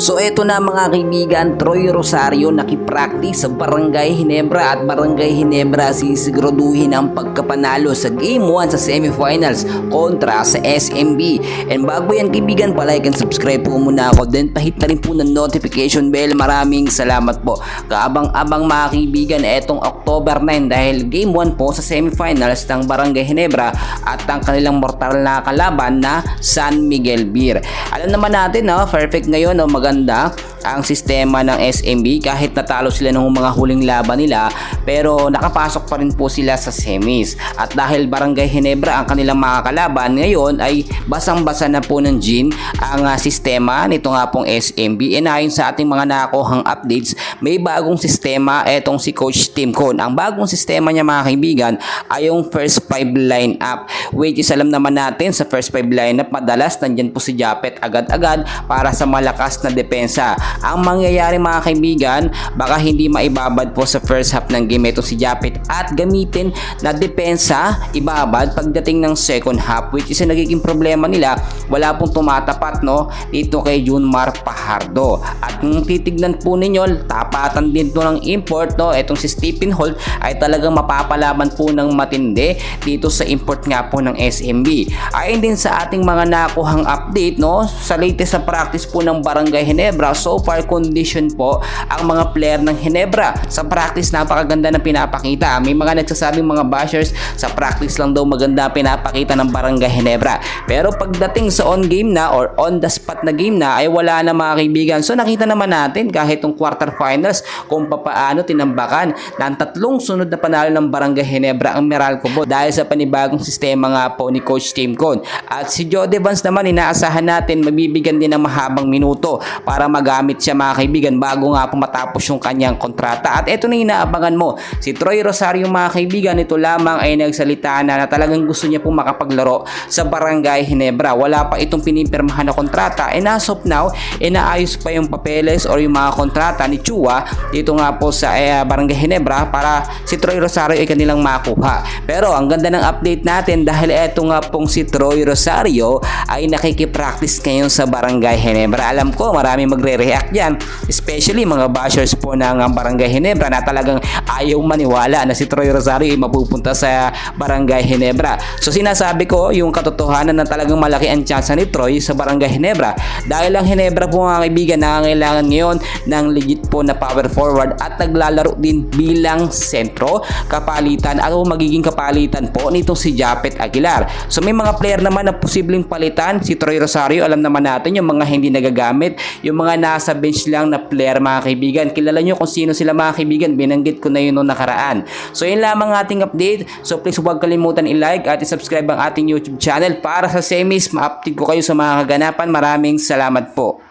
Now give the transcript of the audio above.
So eto na mga kaibigan, Troy Rosario nakipractice sa Barangay Ginebra at Barangay Ginebra sisiguraduhin ang pagkapanalo sa Game 1 sa semifinals kontra sa SMB. And bago yan kaibigan, palike and subscribe po muna ako, then pahit na rin po ng notification bell. Maraming salamat po. Kaabang-abang mga kaibigan, etong October 9 dahil Game 1 po sa semifinals ng Barangay Ginebra at ang kanilang mortal na kalaban na San Miguel Beer. Alam naman natin perfect ngayon maganda ang sistema ng SMB kahit natalo sila ng mga huling laban nila, pero nakapasok pa rin po sila sa semis. At dahil Barangay Ginebra ang kanilang mga kalaban ngayon, ay basang-basa na po ng Gin ang sistema nito nga pong SMB. And ayon sa ating mga nakuhang updates, may bagong sistema etong si Coach Tim Con. Ang bagong sistema niya mga kaibigan ay yung first 5 lineup, which is alam naman natin sa first 5 lineup madalas nandyan po si Japet agad-agad para sa malakas na depensa. Ang mangyayari mga kaibigan, baka hindi maibabad po sa first half ng game ito si Japet at gamitin na depensa ibabad pagdating ng second half, which is nagiging problema nila. Wala pong tumatapat dito kay Junmar Fajardo. At kung titignan po ninyo, tapatan din po ng import etong si Stephen Holt ay talagang mapapalaban po ng matindi dito sa import nga po ng SMB. Ayon din sa ating mga nakuhang update sa latest sa practice po ng Barangay Ginebra, so far condition po ang mga player ng Ginebra. Sa practice napakaganda ng pinapakita. May mga nagsasabing mga bashers sa practice lang daw maganda pinapakita ng Barangay Ginebra, pero pagdating sa on game na or on the spot na game na ay wala na mga kaibigan. So nakita naman natin kahit yung quarterfinals kung papaano tinambakan ng tatlong sunod na panalo ng Barangay Ginebra ang Meralco po dahil sa panibagong sistema nga po ni Coach Tim Con. At si Jody Vance naman, inaasahan natin mabibigyan din ng mahabang minuto para magamit siya mga kaibigan bago nga po matapos yung kanyang kontrata. At eto na inaabangan mo, si Troy Rosario mga kaibigan, ito lamang ay nagsalita na talagang gusto niya pong makapaglaro sa Barangay Ginebra. Wala pa itong pinipirmahan na kontrata, and as of now inaayos pa yung papeles or yung mga kontrata ni Chua dito nga po sa Barangay Ginebra para si Troy Rosario ay kanilang makuha. Pero ang ganda ng update natin dahil eto nga pong si Troy Rosario ay nakikipractice ngayon sa Barangay Ginebra. Alam ko marami magre-react yan, especially mga bashers po ng Barangay Ginebra na talagang ayaw maniwala na si Troy Rosario ay mapupunta sa Barangay Ginebra. So sinasabi ko yung katotohanan na talagang malaki ang chance ni Troy sa Barangay Ginebra dahil ang Ginebra po mga kaibigan nangangailangan ngayon ng legit po na power forward at naglalaro din bilang sentro kapalitan at magiging kapalitan po nitong si Japet Aguilar. So may mga player naman na posibleng palitan si Troy Rosario. Alam naman natin yung mga hindi nagagamit, yung mga nasa bench lang na player mga kaibigan. Kilala nyo kung sino sila mga kaibigan, binanggit ko na yun noong nakaraan. So yun lamang ating update. So please huwag kalimutan i-like at i-subscribe ang ating YouTube channel para sa semis ma-update ko kayo sa mga kaganapan. Maraming salamat po.